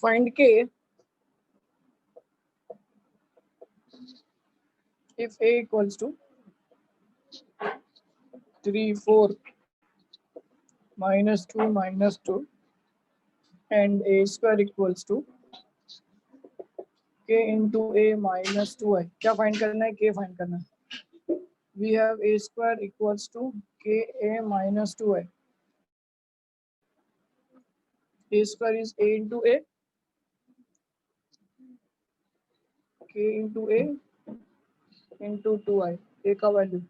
Find k if a equals to 3, 4, minus 2, minus 2, and a square equals to k into a minus 2i. क्या find करना है? k find करना है. We have a square equals to k a minus 2i. A square is a into a, k into a into 2i. a का value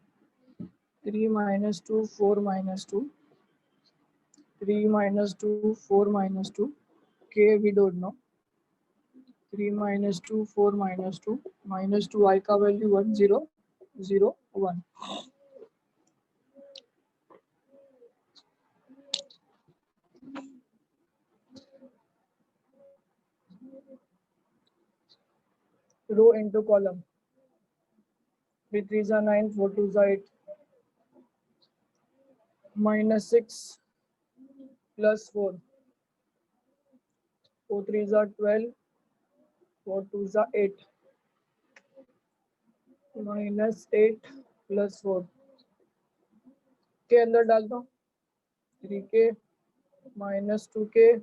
3 minus 2, 4 minus 2, 3 minus 2, 4 minus 2, k we don't know. 3 minus 2, 4 minus 2, minus 2 I का value 1, 0, 0, 1. Row into column. 3 3s are 9, 4 2s are 8. Minus 6 plus 4. 4 3s are 12, 4 2s are 8. Minus 8 plus 4. के अंदर डाल दो. 3k minus 2k,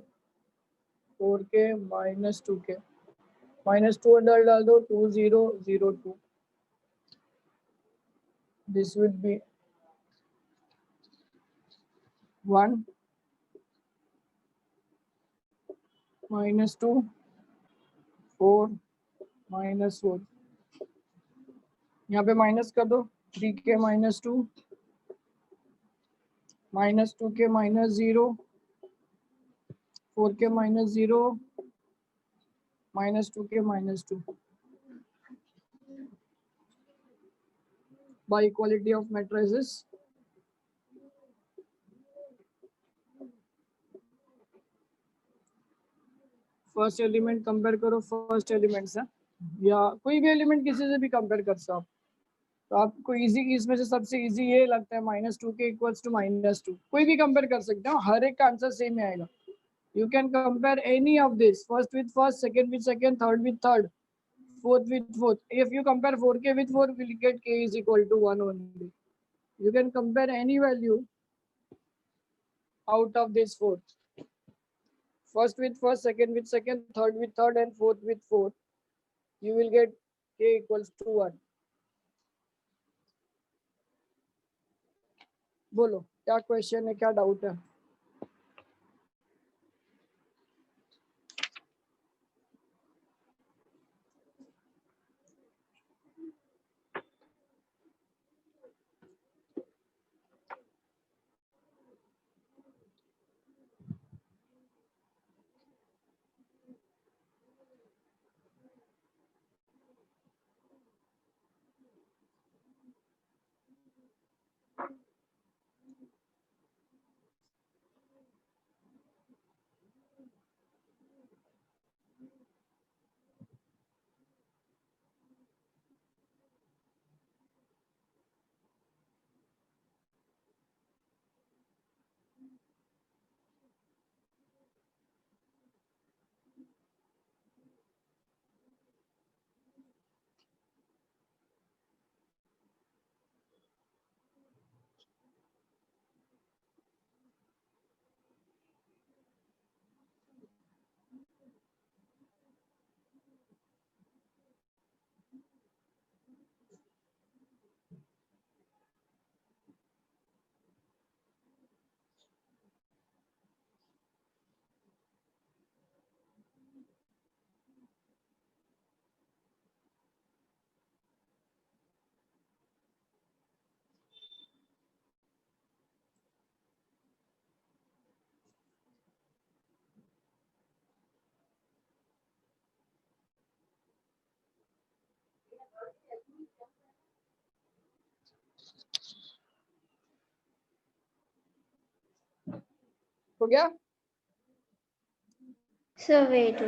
4k minus 2k. Minus 2 अंदर डाल दो. 2 0 0 2. This would be 1 minus 2, 4 minus 4. यहाँ पे माइनस कर दो. 3k minus 2, minus 2k minus 0, 4k minus 0, minus 2k minus 2. By equality of matrices, first element compare करो फर्स्ट एलिमेंट से, या कोई भी एलिमेंट किसी से भी कंपेयर कर सकते हो आप. तो आपको इजी, इसमें से सबसे इजी ये लगता है -2k इक्वल्स टू -2. कोई भी कंपेयर कर सकते हो, हर एक का आंसर सेम ही आएगा. You can compare any of this, first with first, second with second, third with third, fourth with fourth. If you compare 4k with 4, we'll get k is equal to 1 only. You can compare any value out of this 4. First with first, second with second, third with third, and fourth with fourth. You will get k equals to 1. बोलो क्या question है, क्या doubt है? हो गया? Sir, wait.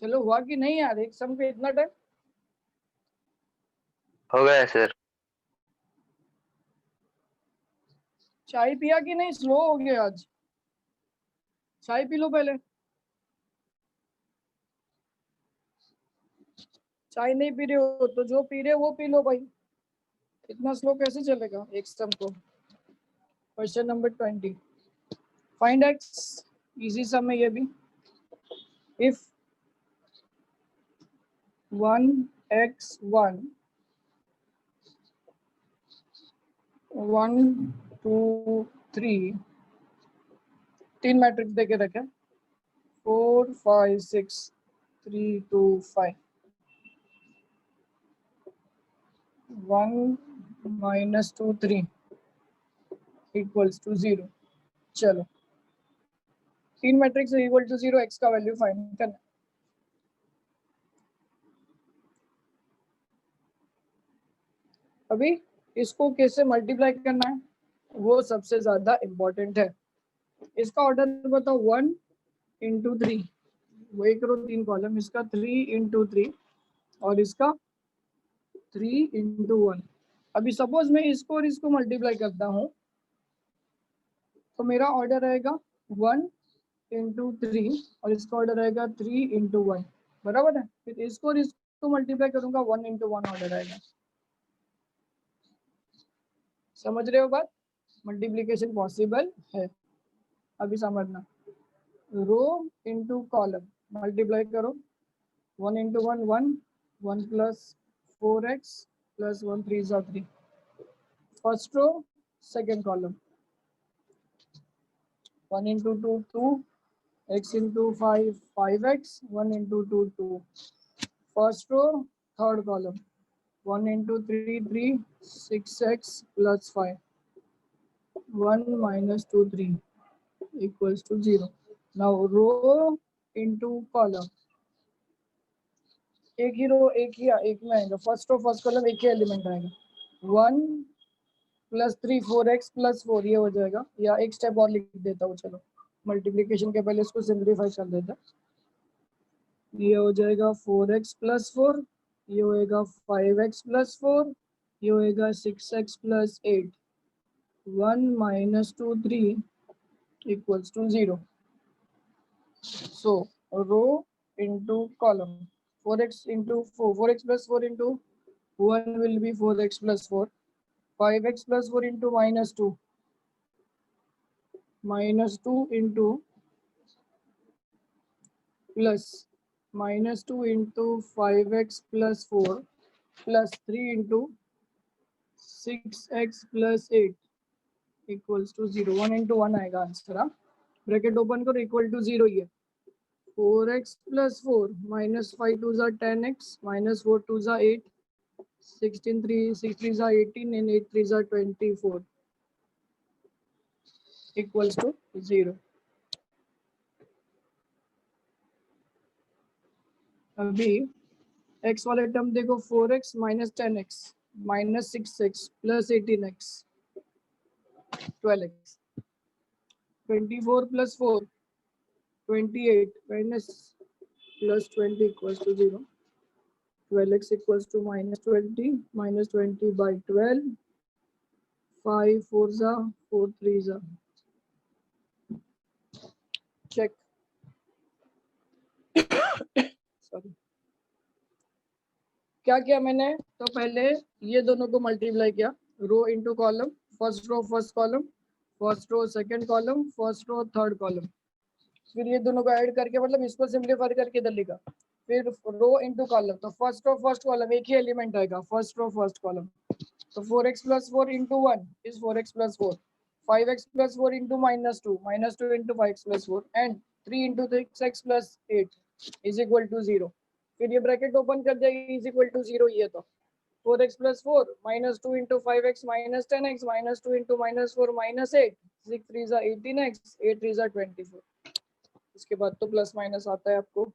चलो हुआ कि नहीं यार, एक सम पे इतना टाइम हो गया सर। चाय पिया कि नहीं? स्लो हो गया आज, चाय पी लो पहले। चाय नहीं पी रहे हो तो जो पी रहे हो वो पी लो भाई, इतना स्लो कैसे चलेगा एक सम को। Question number 20, find x, easy sum है ये भी। इफ 1x1 1 2 3, तीन मैट्रिक्स देके रखे 4 5 6 3 2 5, 1 -2 3 इक्वल्स टू 0। चलो तीन मैट्रिक्स इक्वल टू 0, एक्स का वैल्यू फाइंड करना। अभी इसको कैसे मल्टीप्लाई करना है वो सबसे ज्यादा इम्पोर्टेंट है। इसका ऑर्डर बताओ, 1 इंटू 3, वही करो तीन कॉलम, इसका 3 इंटू 3 और इसका 3 इंटू 1। अभी सपोज मैं इसको और इसको मल्टीप्लाई करता हूँ तो मेरा ऑर्डर रहेगा 1 इंटू 3 और इसका ऑर्डर रहेगा 3 इंटू 1, बराबर है। फिर इसको और इसको मल्टीप्लाई करूंगा 1 इंटू 1 ऑर्डर आएगा। समझ रहे हो बात? मल्टीप्लीकेशन पॉसिबल है। अभी समझना, रो इंटू कॉलम मल्टीप्लाई करो, 1 इंटू 1 1, 1 प्लस 4x प्लस 1 3 जा 3, first row second column, 1 into 2 2, x into 5 5x, 1 into 2 2, first row third column, 1 into 3 3, 6x plus 5, 1 minus 2 3 equals to 0। now row into column, एक ही रो एक में आएगा, first row first column एक ही element आएगा, 1 plus 3 4x plus 4 ये हो जाएगा। या एक स्टेप और लिख देता हूँ, चलो मल्टीप्लिकेशन के पहले इसको सिंप्लीफाई कर देता। ये हो जाएगा 4x प्लस 4, ये होएगा 5x प्लस 4, ये होएगा 6x plus 8, 1 minus 2 3 equals to 0। so row into column, 4x into 4, 4x plus 4 into 1 will be 4x plus 4, 5x plus 4 into minus 2 into plus minus 2 into 5x plus 4 plus 3 into 6x plus 8 equals to 0। 1 into 1 आएगा answer. हाँ, bracket open करो, equal to 0 ही है। 4x plus 4 minus 5 2 are 10x minus 4 2 are 8, 16 3 6 3 are 18 and 8 3 are 24 equals to 0। अभी x वाले term देखो, 4x minus 10x minus 6x plus 18x 12x, 24 plus 4 28 minus plus 20 equals to 0। 12x equals to minus 20 minus 20 by 12, 5 4 za 4 3 za, check। Sorry, क्या किया मैंने, तो पहले ये दोनों को मल्टीप्लाई किया, row into column, first row first column, first row second column, first row third column, फिर ये दोनों को ऐड करके मतलब इसको सिंप्लीफाई करके इधर लिखा, फिर रो इनटू कॉलम, तो फर्स्ट रो फर्स्ट कॉलम एक ही एलिमेंट आएगा, फर्स्ट रो फर्स्ट कॉलम, तो 4x plus 4 into 1 is 4x plus 4, 5x plus 4 into minus 2 into 5x plus 4 and 3 into 6x plus 8 is equal to 0। फिर ये bracket open कर जाएगी, is equal to 0 ये तो 4x plus 4 minus 2 into 5x minus 10x minus 2 into minus 4 minus 8, 6 3 are 18x, 8 3 are 24। इसके बाद तो plus minus आता है आपको।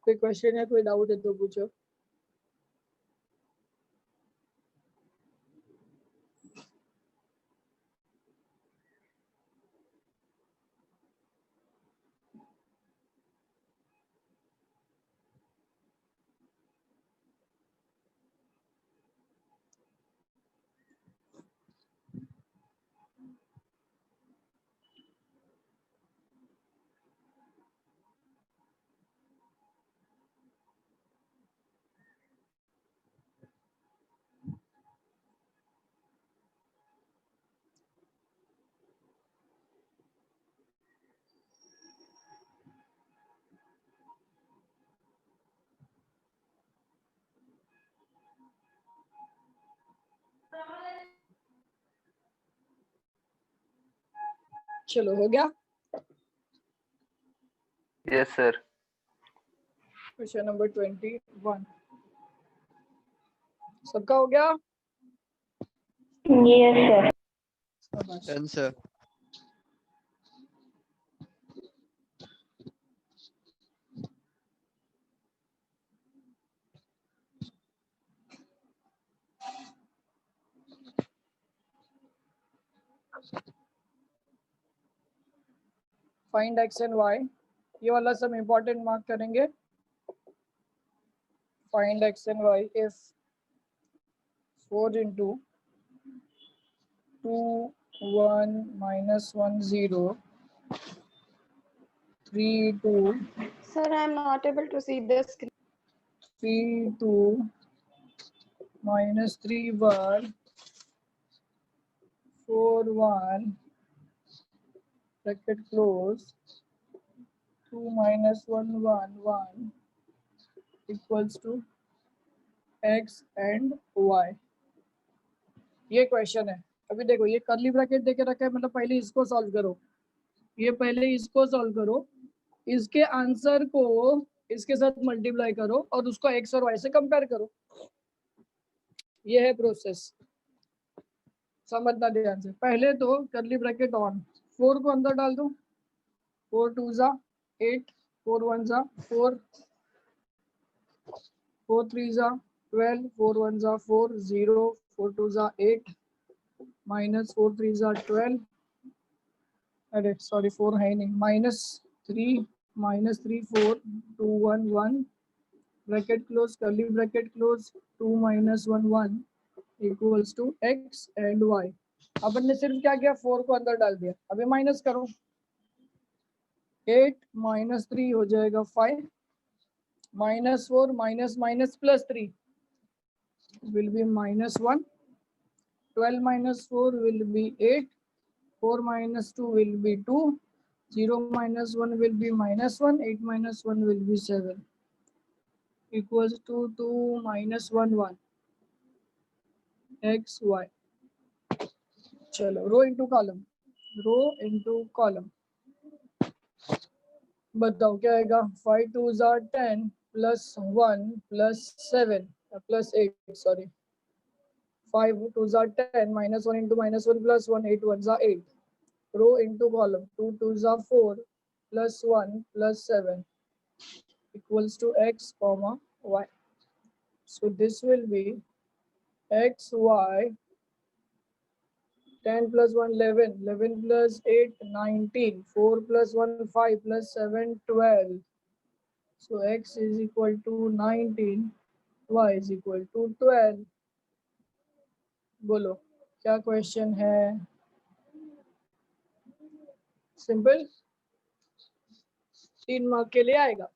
कोई क्वेश्चन है, कोई डाउट है तो पूछो। चलो हो गया। Yes sir. क्वेश्चन नंबर 21 सबका हो गया? यस शाबाश। Done sir. Find X and Y, ये वाला सब इंपॉर्टेंट मार्क करेंगे। Find X and Y if 4 into 2 1 minus 1 0 3 2 Sir, I am not able to see the screen. 3 2 minus 3 1 4 1 bracket close 2 minus 1 1 1 equals to x and y। ये question है। अभी देखो ये curly bracket देके रखा है, मतलब पहले इसको सॉल्व करो। ये पहले इसको सॉल्व करो, इसके आंसर को इसके साथ मल्टीप्लाई करो और उसको एक्स और वाई से कंपेयर करो। ये है प्रोसेस, समझना ध्यान से। पहले तो कर्ली ब्रैकेट ऑन, 4 को अंदर डाल दो, 4 2 जा 8, 4 1 जा 4, 4 3 जा 12, 4 1 जा 4 0, 4 2 जा 8 माइनस 4 3 जा 12, अरे सॉरी 4 है नहीं, -3 -3 4 2 1 1 bracket close curly bracket close 2 minus 1 1 equals to x and y। अपन ने सिर्फ क्या किया, 4 को अंदर डाल दिया। अभी माइनस करो, 8 minus 3 हो जाएगा 5 -4 minus minus plus 3 will be -1, 12 minus 4 will be 8, 4 minus 2 will be 2, 0 minus 1 will be -1, 8 minus 1 will be 7 equals to 2 minus 1 1 x y। चलो rho into column, rho into column, बताओ क्या आएगा। 5 2 10 plus 1 plus 7 plus 8 sorry 5 2 10 minus 1 into -1 plus 1 8 1 8, row into column 2 2 4 plus 1 plus 7 equals to x comma y। So this will be x y 10 plus 1 11, 11 plus 8 19, 4 plus 1 5 plus 7 12। So x is equal to 19, y is equal to 12। बोलो क्या question है? Simple, 3 mark के लिए आएगा।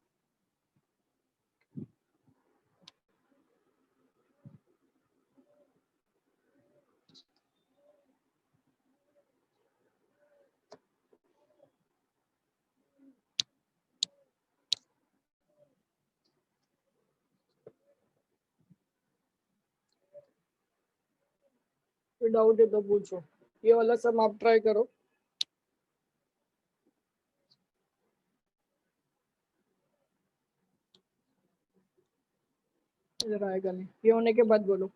कोई doubt है तो पूछो। ये वाला सब आप ट्राई करो। इधर आएगा नहीं, ये होने के बाद बोलो।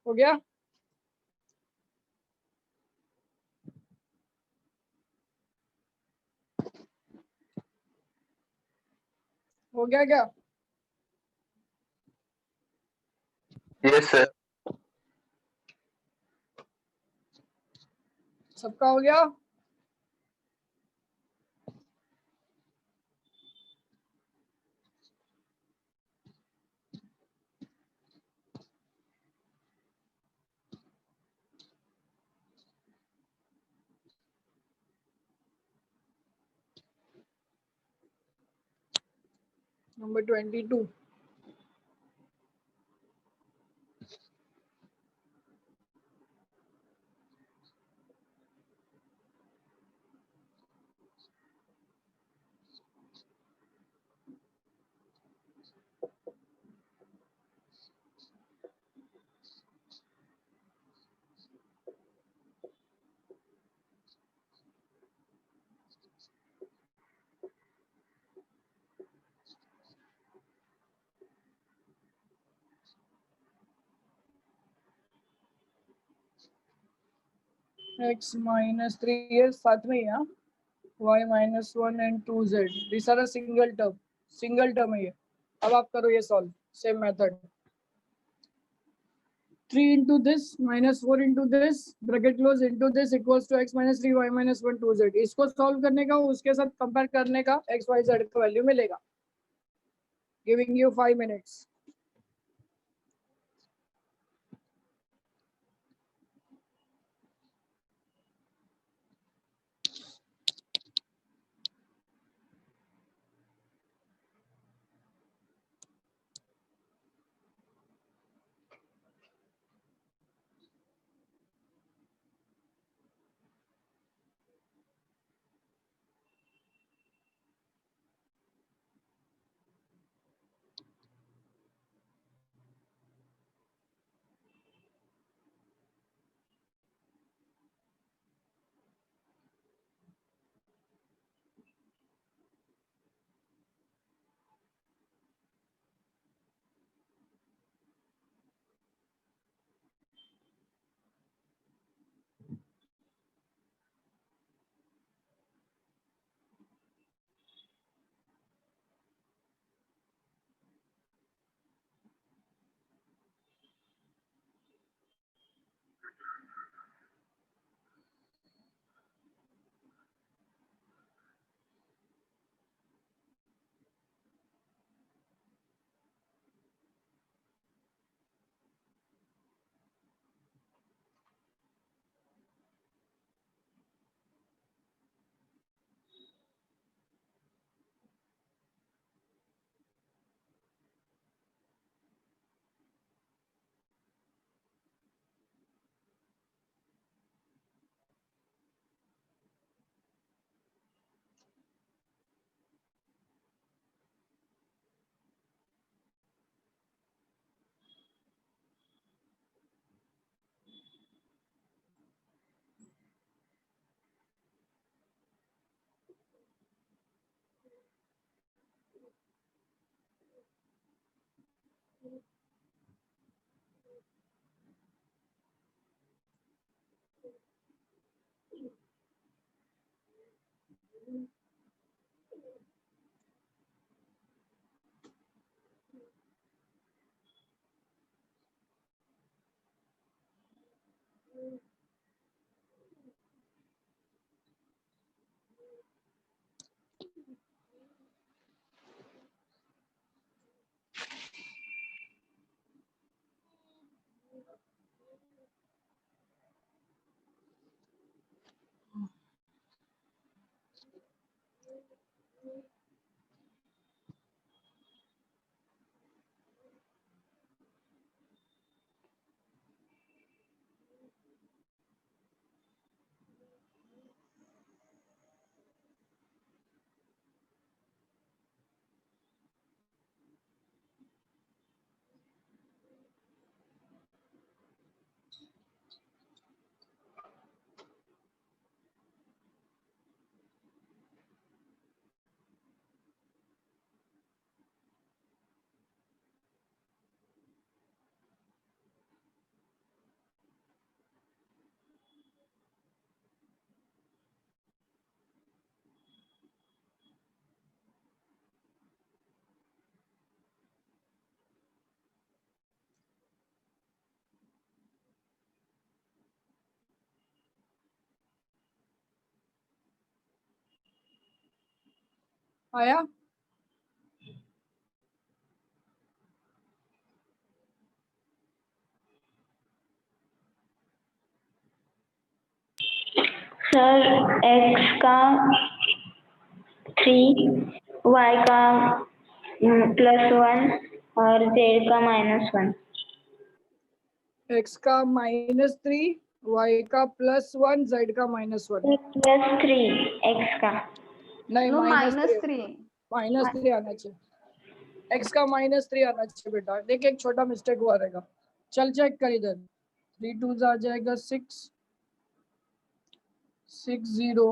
हो गया? हो गया क्या? Yes sir. सबका हो गया? Number 22. X minus 3 is साथ में ही है, y minus 1 and 2z. These are a single term है ये. अब आप करो ये solve, same method. 3 into this minus 4 into this bracket close into this equals to x minus 3 y minus 1 2z. इसको solve करने का उसके साथ compare करने का x y z का value मिलेगा. Giving you 5 minutes. आया? सर x का 3, y का +1 और z का -1। x का -3, y का +1, z का -1। +3 x का। नहीं No, -3 -3. -3 आना चाहिए। x का -3 आना चाहिए बेटा। देख एक छोटा मिस्टेक हुआ रहेगा। चल चेक कर इधर। 3 2 आ जाएगा 6 6 0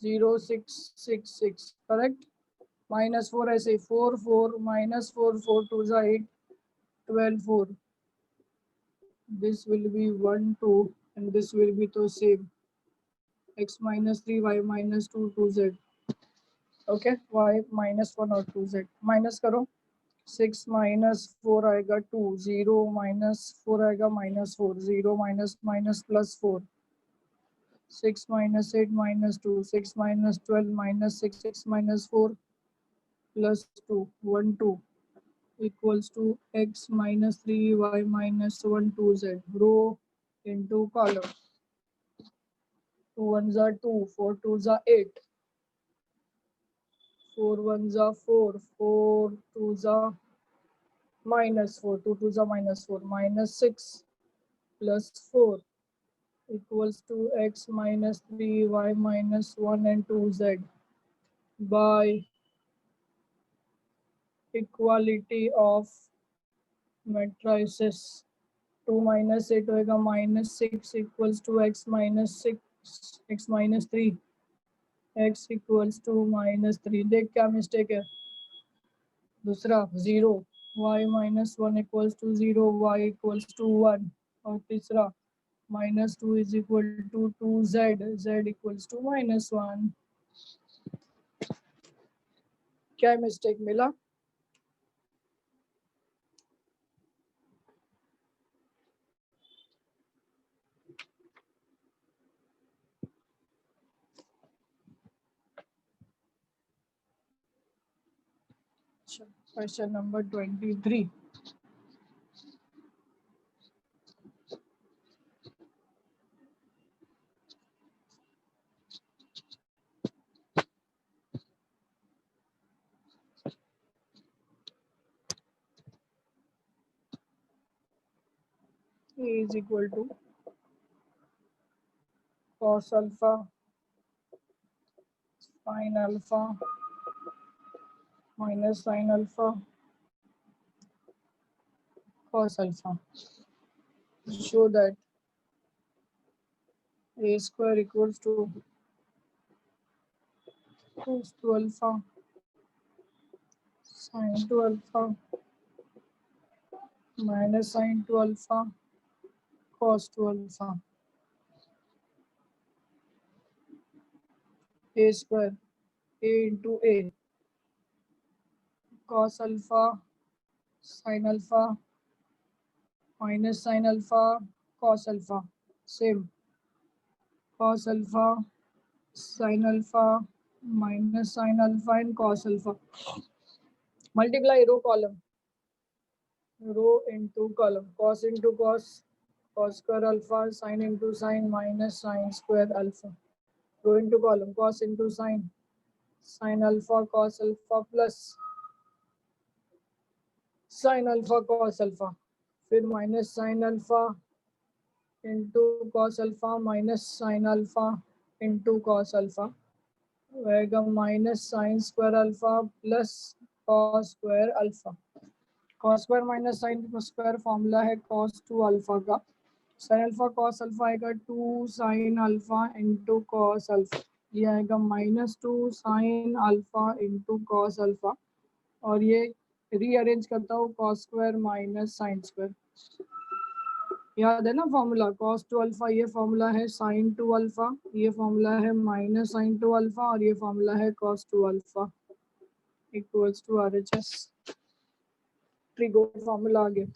0 6 6 6 करेक्ट। -4 ऐसे 4 4 -4 4 2 8 12 4। This will be 1 2 and this will be the same x -3 y -2 2z। Okay y -1 और 2z माइनस करो। 6 -4 आएगा 2 0 -4 आएगा -4 0 +4 6 -8 -2 6 -12 -6 6 -4 +2 1 2 equals to x -3 y -1 2z row into column। 2 1s are 2 4 2s are 8 4 1s are 4 4 2s are -4 2 2s are -4 -6 +4 equals to x -3 y -1 and 2z by equality of matrices। 2 -8 होएगा -6 equals to x -6 x -3 x equals to -3। देख क्या mistake है। दूसरा 0 y -1 equals to 0 y equals to 1 और तीसरा -2 is equal to 2z z equals to -1। क्या mistake मिला? Question number 23। A is equal to cos alpha sin alpha minus sin alpha cos alpha। Show that a square equals to cos to alpha sin to alpha minus sin to alpha cos to alpha। A square a into a cos alpha sin alpha minus sin alpha cos alpha same cos alpha sin alpha minus sin alpha and cos alpha multiply row into column cos into cos cos square alpha sin into sin minus sin square alpha row into column cos into sin alpha cos alpha plus sin alpha cos alpha फिर minus sin alpha into cos alpha minus sin alpha into cos alpha रहेगा minus sin square alpha plus cos square alpha। cos square minus sin square formula है cos 2 alpha का। sin alpha cos alpha आएगा 2 sin alpha into cos alpha। ये आएगा -2 sin alpha into cos alpha और ये rearrange करता हूँ cos square minus sin square। याद है ना फॉर्मूला cos टू अल्फा ये फॉर्मूला है sin टू अल्फा ये फॉर्मूला है माइनस sin टू अल्फा और ये फॉर्मूला है cos two alpha equals to RHS trigo formula आगे।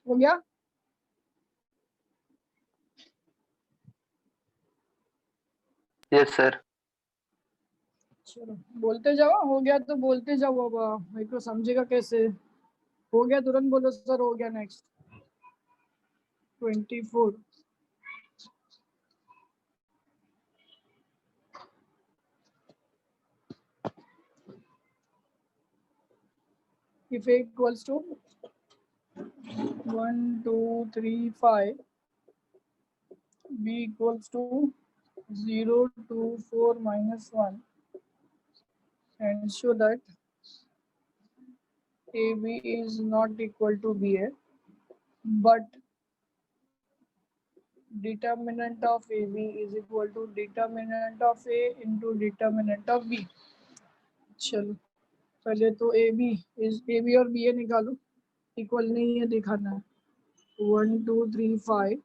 हो गया? Yes, sir. चलो बोलते जाओ, हो गया तो बोलते जाओ। अब मेरे को समझेगा कैसे? हो गया तुरंत बोलो सर हो गया। Next 24. If A equals to 1, 2, 3, 5, B equals to 0, 2, 4, minus 1, and show that AB is not equal to BA, but determinant of AB is equal to determinant of A into determinant of B. चलो पहले तो AB और BA निकालो, equal नहीं है दिखाना है। 1, 2, 3, 5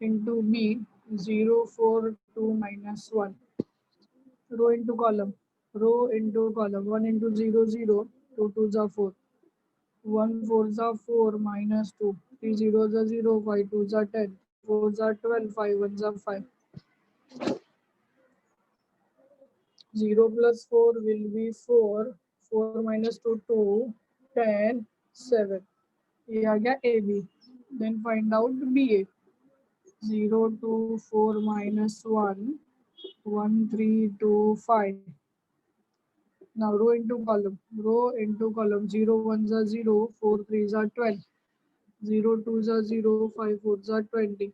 into B 0, 4, 2, minus 1. Row into column. 1 into 0, 0, 2 2s are 4. 1 4s are 4 minus 2. 3 zeros are 0, 5 2s are 10, 4s are 12, 5 1s are 5. 0 plus 4 will be 4. 4 minus 2, 2, 10, 7. ये आ गया AB. Then find out BA. 0, 2, 4 minus 1, 1, 3, 2, 5. Now row into column. 0 1s are 0, 4 3s are 12, 0 2s are 0, 5 4s are 20,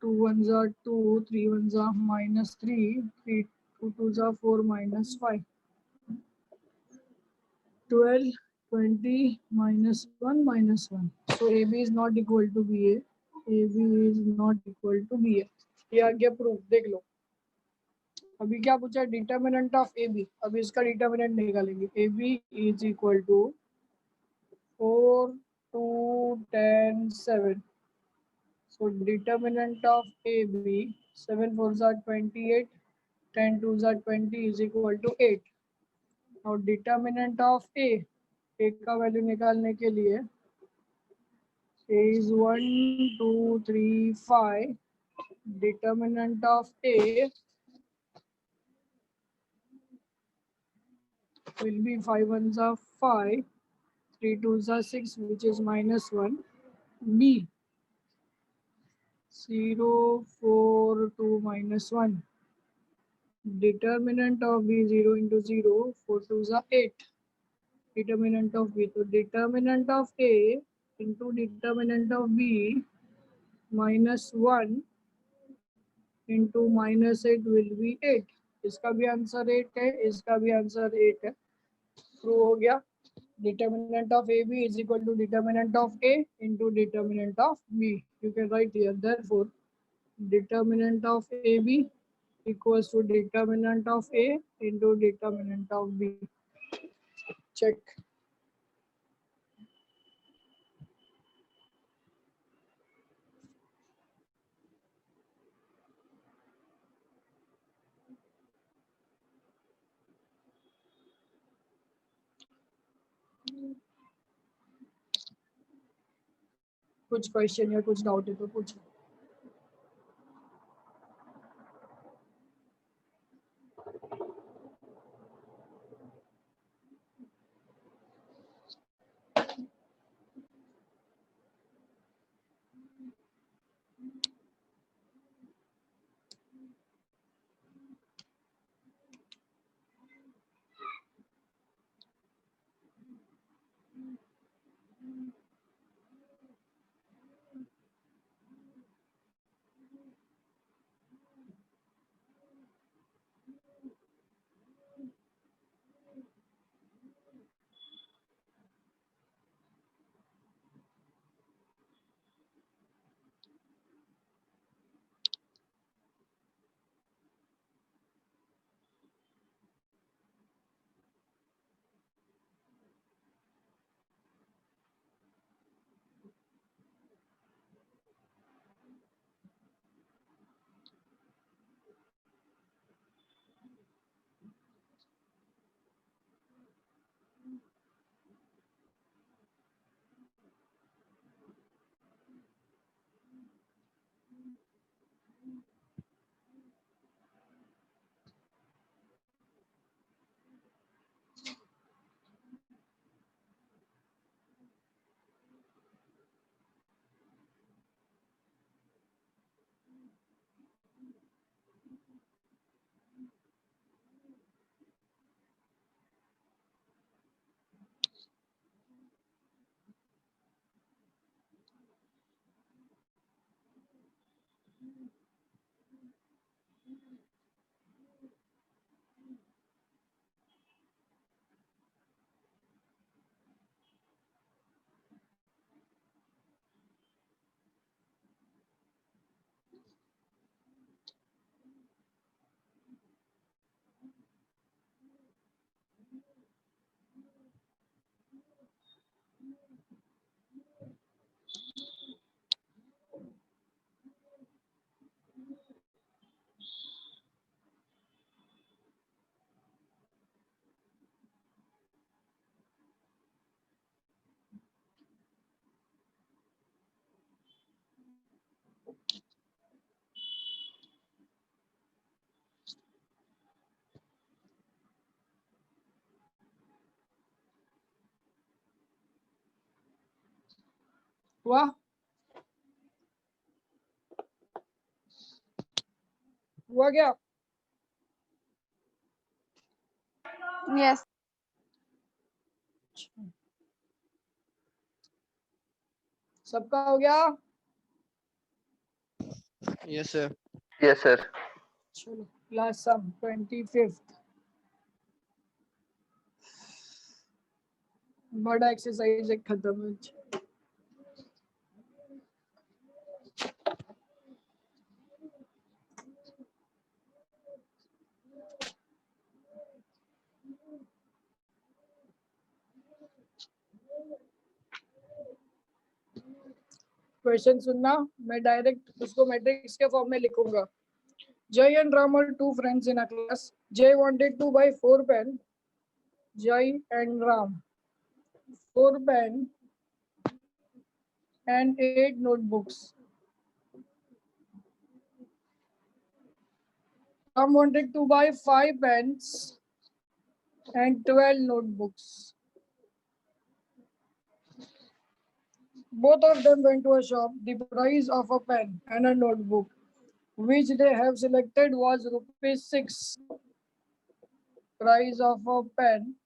2 1s are 2, 3 1s are minus 3, 3 2 2s are 4 minus 5. 12, 20, minus 1, minus 1. So AB is not equal to BA. AB is not equal to BA. ये आ गया proof, देख लो। अभी क्या पूछा? Determinant of AB। अभी इसका determinant निकालेंगे। AB is equal to 4, 2, 10, 7. So determinant of AB, 7 4s are 28, 10 2s are 20 is equal to 8. Now determinant of A का वैल्यू निकालने के लिए A is 1, 2, 3, 5. Determinant of A will be 5 1s are 5, 3 2s are 6, which is minus 1. B 0, 4, 2, minus 1. Determinant of B 0 into 0, 4 2s are 8. Determinant of B, so determinant of A into determinant of B minus 1 into minus 8 will be 8. इसका भी answer 8 है, इसका भी answer 8 है। Prove हो गया। Determinant of AB is equal to determinant of A into determinant of B. You can write here. Therefore, determinant of AB equals to determinant of A into determinant of B. Check. कुछ question या कुछ doubt है तो पूछो। हुआ? हुआ क्या? Yes. सबका हो गया? Yes, sir. Yes, sir. चलो क्लास सम 25th बड़ा एक्सरसाइज एक खत्म हो जाए। क्वेश्चन सुनना, मैं डायरेक्ट उसको मैट्रिक्स के फॉर्म में लिखूंगा। Jay and Ram are two friends in a class. Jay wanted to buy 4 pen. Jay and Ram 4 pen and 8 notebooks. Ram wanted to buy 5 pens and 12 notebooks. Both of them went to a shop. The price of a pen and a notebook, which they have selected, was ₹6. Price of a pen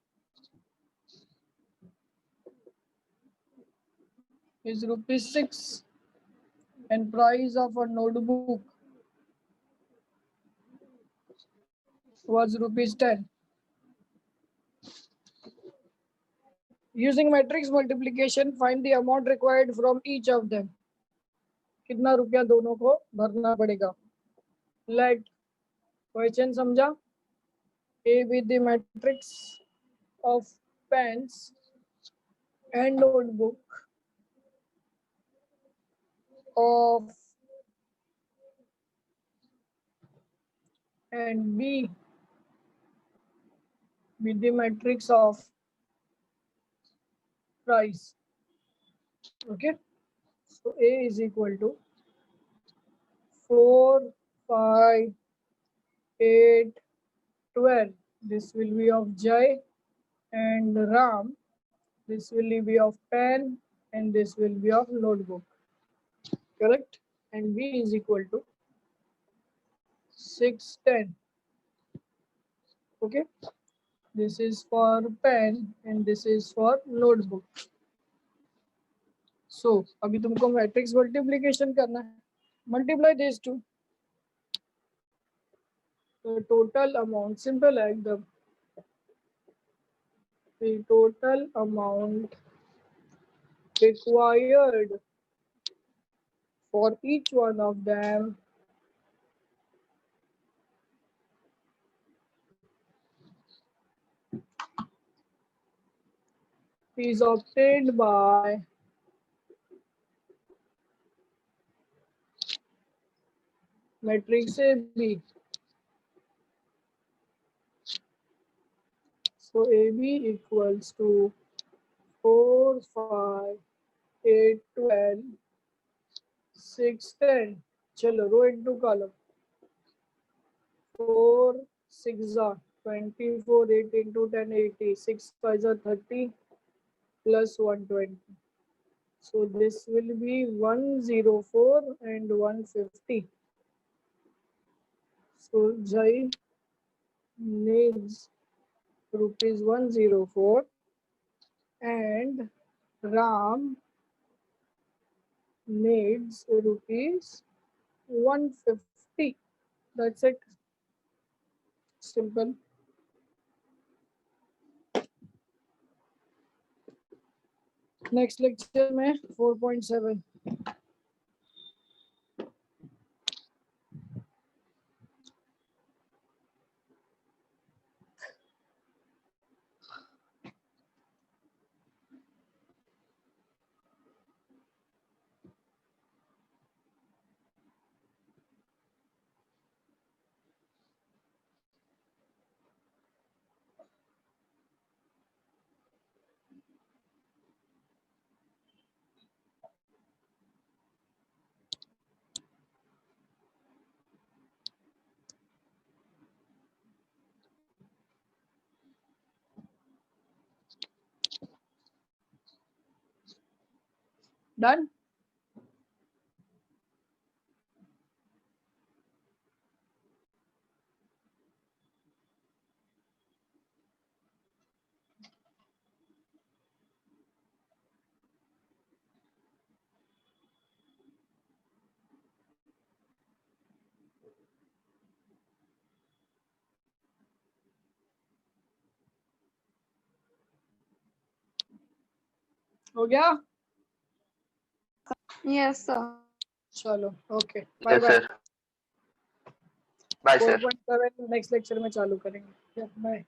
is ₹6 and price of a notebook was ₹10. Using matrix multiplication, find the amount required from each of them. कितना रुपया दोनों को भरना पड़ेगा? Let question समझा? A with the matrix of pens and notebook of and B with the matrix of price. Okay, so A is equal to 4, 5, 8, 12. This will be of Jai and Ram. This will be of pen and this will be of notebook. Correct? And B is equal to 610. Okay, this is for pen and this is for notebook. So अभी तुमको matrix multiplication करना है. Multiply these two. The total amount, simple है एकदम. The total amount required for each one of them is obtained by matrix AB. So AB equals to 4, 5, 8, 12, 6, 10. चलो row into column. 4, 6 are 24, 8 into 10, 80, 6 5 are 30 plus 120. So this will be 104 and 150. So Jai needs ₹104 and Ram needs ₹150. That's it. Simple. Next lecture में 4.7. Done? हो गया? Yes, sir. चलो okay bye yes bye. Sir, bye sir. 4.7 next lecture में चालू करेंगे। Bye.